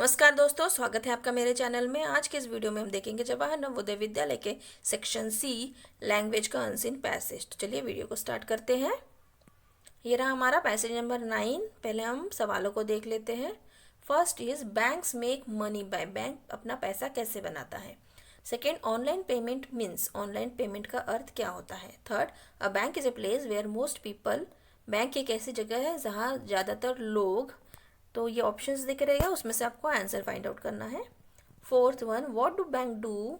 नमस्कार दोस्तों, स्वागत है आपका मेरे चैनल में। आज के इस वीडियो में हम देखेंगे जवाहर नवोदय विद्यालय के सेक्शन सी लैंग्वेज का अनसीन पैसेज। तो चलिए वीडियो को स्टार्ट करते हैं। ये रहा हमारा पैसेज नंबर 9। पहले हम सवालों को देख लेते हैं। First is banks make money by, bank अपना पैसा कैसे बनाता है। Second, online payment means, online payment का अर्थ क्या होता है। Third, a bank is a place where most people, bank एक ऐसी जगह है जहाँ ज़्यादातर लोग, तो ये ऑप्शंस दिख रहेगा, उसमें से आपको आंसर फाइंड आउट करना है। Fourth one, what do bank do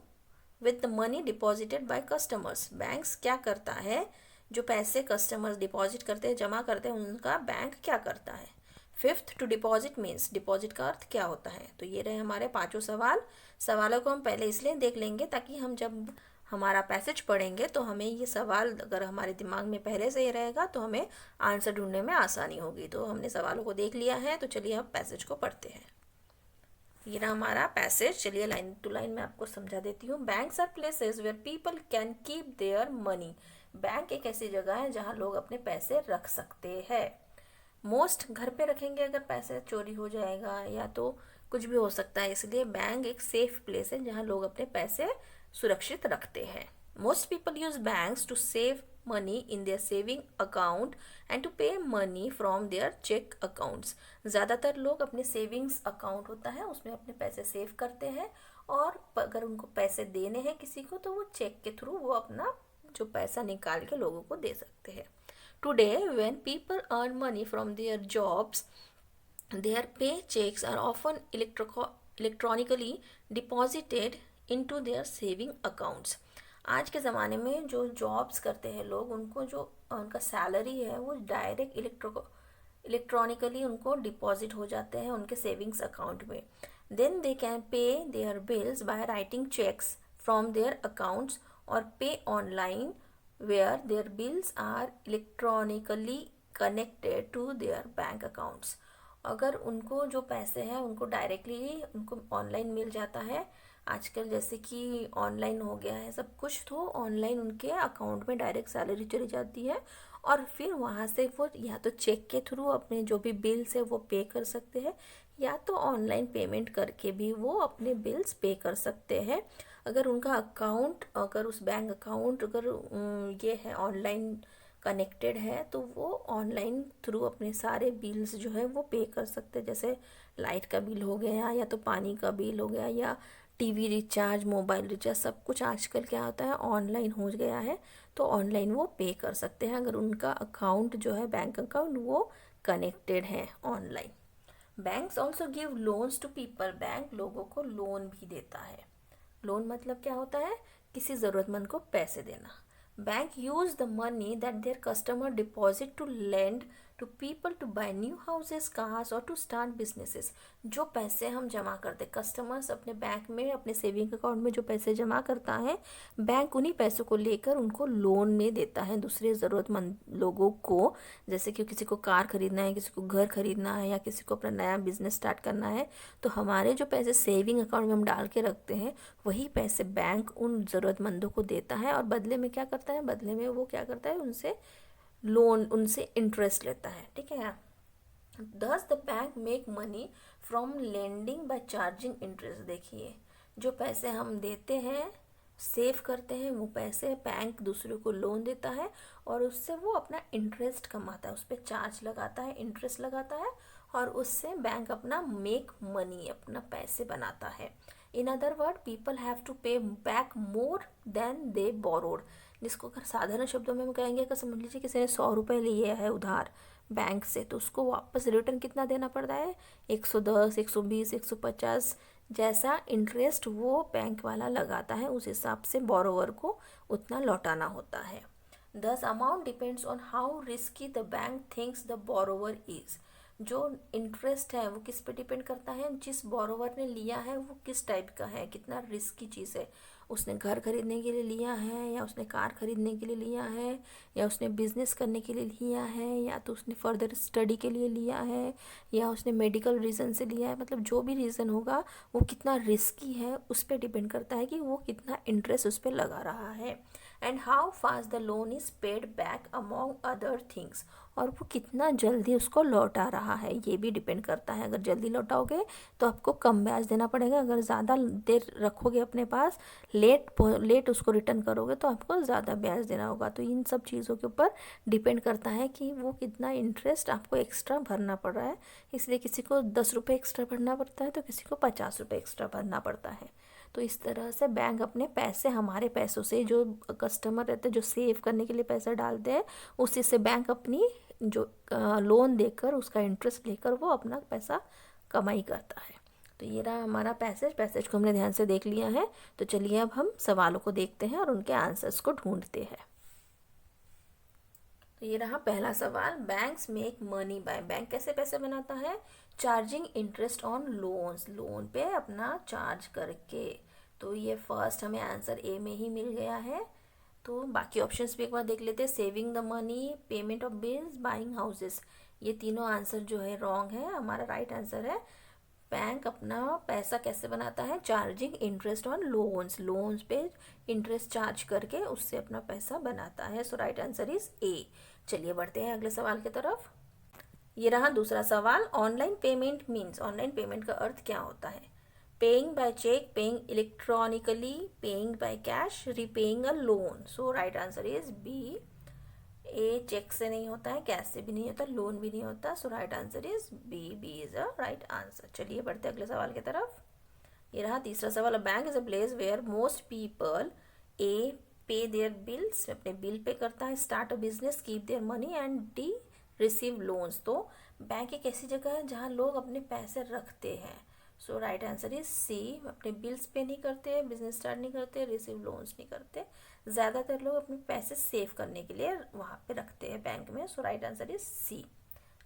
with the money deposited bye customers, banks क्या करता है, जो पैसे कस्टमर्स डिपॉजिट करते हैं, जमा करते हैं, उनका बैंक क्या करता है। Fifth, to deposit means, deposit का अर्थ क्या होता है। तो ये रहे हमारे पांचों सवाल। सवालों को हम पहले इसलिए देख लेंगे ताकि हम जब हमारा पैसेज पढ़ेंगे तो हमें ये सवाल अगर हमारे दिमाग में पहले से ही रहेगा तो हमें आंसर ढूंढने में आसानी होगी। तो हमने सवालों को देख लिया है, तो चलिए अब पैसेज को पढ़ते हैं। ये रहा हमारा पैसेज। चलिए लाइन टू लाइन में आपको समझा देती हूँ। Banks are places where people can keep their money, bank एक ऐसी जगह है जहाँ लोग अपने पैसे रख सकते हैं। मोस्ट, घर पे रखेंगे अगर पैसे चोरी हो जाएगा या तो कुछ भी हो सकता है, इसलिए बैंक एक सेफ प्लेस है जहाँ लोग अपने पैसे सुरक्षित रखते हैं। Most people use banks to save money in their saving account and to pay money from their cheque accounts, ज़्यादातर लोग अपने सेविंग्स अकाउंट होता है उसमें अपने पैसे सेव करते हैं, और अगर उनको पैसे देने हैं किसी को तो वो चेक के थ्रू वो अपना जो पैसा निकाल के लोगों को दे सकते हैं। Today, when people earn money from their jobs, their paychecks are often electronically deposited into their saving accounts. आज के ज़माने में जो जॉब्स करते हैं लोग, उनको जो उनका सैलरी है वो डायरेक्ट इलेक्ट्रॉनिकली उनको डिपॉजिट हो जाते हैं उनके सेविंग्स अकाउंट में। Then they can pay their bills by writing cheques from their accounts और pay online where their bills are electronically connected to their bank accounts. अगर उनको जो पैसे हैं उनको डायरेक्टली उनको ऑनलाइन मिल जाता है, आजकल जैसे कि ऑनलाइन हो गया है सब कुछ, तो ऑनलाइन उनके अकाउंट में डायरेक्ट सैलरी चली जाती है और फिर वहाँ से वो या तो चेक के थ्रू अपने जो भी बिल्स है वो पे कर सकते हैं या तो ऑनलाइन पेमेंट करके भी वो अपने बिल्स पे कर सकते हैं। अगर उनका अकाउंट, अगर उस बैंक अकाउंट अगर ये है ऑनलाइन कनेक्टेड है तो वो ऑनलाइन थ्रू अपने सारे बिल्स जो है वो पे कर सकते हैं, जैसे लाइट का बिल हो गया या तो पानी का बिल हो गया या टीवी रिचार्ज, मोबाइल रिचार्ज, सब कुछ आजकल क्या होता है ऑनलाइन हो गया है, तो ऑनलाइन वो पे कर सकते हैं अगर उनका अकाउंट जो है बैंक अकाउंट वो कनेक्टेड है online. Banks also give loans to people, bank लोगों को लोन भी देता है। लोन मतलब क्या होता है, किसी ज़रूरतमंद को पैसे देना। Bank use the money that their customer deposit to lend to people to buy new houses, cars और टू स्टार्ट बिजनेसेस। जो पैसे हम जमा करते, कस्टमर्स अपने बैंक में अपने सेविंग अकाउंट में जो पैसे जमा करता है, बैंक उन्हीं पैसों को लेकर उनको लोन में देता है दूसरे ज़रूरतमंद लोगों को। जैसे कि किसी को कार खरीदना है, किसी को घर खरीदना है या किसी को अपना नया बिजनेस स्टार्ट करना है, तो हमारे जो पैसे सेविंग अकाउंट में हम डाल के रखते हैं वही पैसे बैंक उन ज़रूरतमंदों को देता है और बदले में क्या करता है, बदले में वो क्या करता है उनसे लोन, उनसे इंटरेस्ट लेता है। ठीक है। Thus the bank make money from lending by charging interest. देखिए, जो पैसे हम देते हैं, सेव करते हैं, वो पैसे बैंक दूसरे को लोन देता है और उससे वो अपना इंटरेस्ट कमाता है, उस पर चार्ज लगाता है, इंटरेस्ट लगाता है और उससे बैंक अपना मेक मनी, अपना पैसे बनाता है। In other word, people have to pay back more than they borrowed. जिसको अगर साधारण शब्दों में हम कहेंगे कि समझ लीजिए किसी ने 100 रुपये लिए है उधार बैंक से, तो उसको वापस रिटर्न कितना देना पड़ता है, 110, 120, 150, जैसा इंटरेस्ट वो बैंक वाला लगाता है उस हिसाब से बोरोवर को उतना लौटाना होता है। दस amount depends on how risky the bank thinks the borrower is. जो इंटरेस्ट है वो किस पे डिपेंड करता है, जिस बोरोवर ने लिया है वो किस टाइप का है, कितना रिस्की चीज़ है, उसने घर खरीदने के लिए लिया है या उसने कार खरीदने के लिए लिया है या उसने बिजनेस करने के लिए लिया है या तो उसने फर्दर स्टडी के लिए लिया है या उसने मेडिकल रीज़न से लिया है, मतलब जो भी रीज़न होगा वो कितना रिस्की है उस पर डिपेंड करता है कि वो कितना इंटरेस्ट उस पर लगा रहा है। And how fast the loan is paid back among other things, और वो कितना जल्दी उसको लौटा रहा है ये भी डिपेंड करता है। अगर जल्दी लौटाओगे तो आपको कम ब्याज देना पड़ेगा, अगर ज़्यादा देर रखोगे अपने पास, लेट उसको रिटर्न करोगे तो आपको ज़्यादा ब्याज देना होगा। तो इन सब चीज़ों के ऊपर डिपेंड करता है कि वो कितना इंटरेस्ट आपको एक्स्ट्रा भरना पड़ रहा है। इसलिए किसी को 10 रुपये एक्स्ट्रा भरना पड़ता है तो किसी को 50 रुपये एक्स्ट्रा भरना पड़ता है। तो इस तरह से बैंक अपने पैसे, हमारे पैसों से, जो कस्टमर रहते हैं जो सेव करने के लिए पैसे डालते हैं, उसी से बैंक अपनी जो लोन देकर उसका इंटरेस्ट लेकर वो अपना पैसा कमाई करता है। तो ये रहा हमारा पैसेज को हमने ध्यान से देख लिया है। तो चलिए अब हम सवालों को देखते हैं और उनके आंसर्स को ढूंढते हैं। तो ये रहा पहला सवाल, banks make money by, bank कैसे पैसे बनाता है? Charging interest on loans, loan पे अपना चार्ज करके। तो ये फर्स्ट हमें आंसर ए में ही मिल गया है। तो बाकी ऑप्शंस भी एक बार देख लेते हैं। Saving the money, payment of bills, buying houses, ये तीनों आंसर जो है रॉन्ग है। हमारा राइट आंसर है बैंक अपना पैसा कैसे बनाता है? Charging interest on loans, loans पे इंटरेस्ट चार्ज करके उससे अपना पैसा बनाता है। सो राइट आंसर इज ए। चलिए बढ़ते हैं अगले सवाल की तरफ। ये रहा दूसरा सवाल, online payment means, online payment का अर्थ क्या होता है? Paying by cheque, paying electronically, paying by cash, repaying a loan. So right answer is B. A cheque से नहीं होता है, कैश से भी नहीं होता, लोन भी नहीं होता। So right answer is B, B is a right answer. चलिए बढ़ते हैं अगले सवाल की तरफ। ये रहा तीसरा सवाल, a bank is a place where most people a pay their bills, अपने बिल पे करता है, start a business, keep their money and the receive loans. तो बैंक एक ऐसी जगह है जहाँ लोग अपने पैसे रखते हैं। सो राइट आंसर इज सी, अपने बिल्स पे नहीं करते, बिजनेस स्टार्ट नहीं करते, रिसीव लोन्स नहीं करते। ज़्यादातर लोग अपने पैसे सेव करने के लिए वहाँ पे रखते हैं बैंक में। सो राइट आंसर इज सी।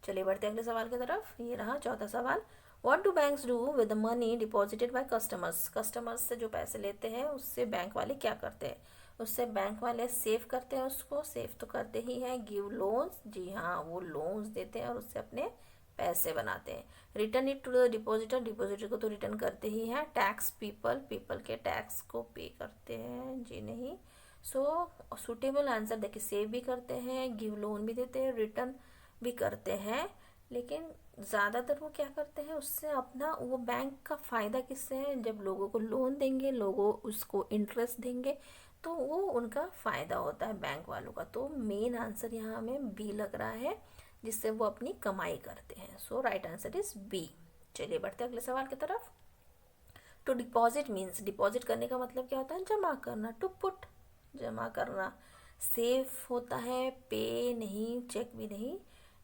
चलिए बढ़ते हैं अगले सवाल की तरफ। ये रहा चौथा सवाल, what do banks do with the money deposited bye customers, customers से जो पैसे लेते हैं उससे बैंक वाले क्या करते हैं? उससे बैंक वाले सेव करते हैं, उसको सेव तो करते ही हैं। गिव लोन्स, जी हाँ वो लोन्स देते हैं और उससे अपने पैसे बनाते हैं। Return it to the depositor, depositor को तो रिटर्न करते ही हैं। टैक्स पीपल, पीपल के टैक्स को पे करते हैं, जी नहीं। सो सुटेबल आंसर देखिए, सेव भी करते हैं, गिव लोन भी देते हैं, रिटर्न भी करते हैं, लेकिन ज़्यादातर वो क्या करते हैं, उससे अपना वो बैंक का फ़ायदा किससे है? जब लोगों को लोन देंगे, लोगों उसको इंटरेस्ट देंगे तो वो उनका फ़ायदा होता है बैंक वालों का। तो मेन आंसर यहाँ हमें बी लग रहा है, जिससे वो अपनी कमाई करते हैं। सो राइट आंसर इज बी। चलिए बढ़ते हैं अगले सवाल की तरफ। टू डिपॉजिट मीन्स, डिपॉजिट करने का मतलब क्या होता है? जमा करना। टू पुट, जमा करना। सेव होता है, पे नहीं, चेक भी नहीं,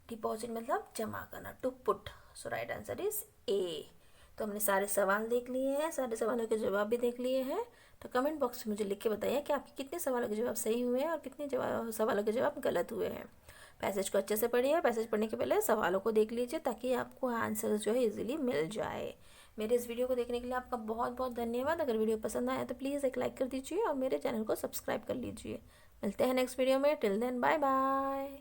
डिपॉजिट मतलब जमा करना, to put. So right answer is A. तो हमने सारे सवाल देख लिए हैं, सारे सवालों के जवाब भी देख लिए हैं। तो कमेंट बॉक्स में मुझे लिख के बताइए कि आपके कितने सवालों के जवाब सही हुए हैं और कितने सवालों के जवाब गलत हुए हैं। पैसेज को अच्छे से पढ़िए, पैसेज पढ़ने के पहले सवालों को देख लीजिए ताकि आपको आंसर जो है इजीली मिल जाए। मेरे इस वीडियो को देखने के लिए आपका बहुत बहुत धन्यवाद। अगर वीडियो पसंद आया तो प्लीज़ एक लाइक कर दीजिए और मेरे चैनल को सब्सक्राइब कर लीजिए। मिलते हैं नेक्स्ट वीडियो में। Till then bye bye.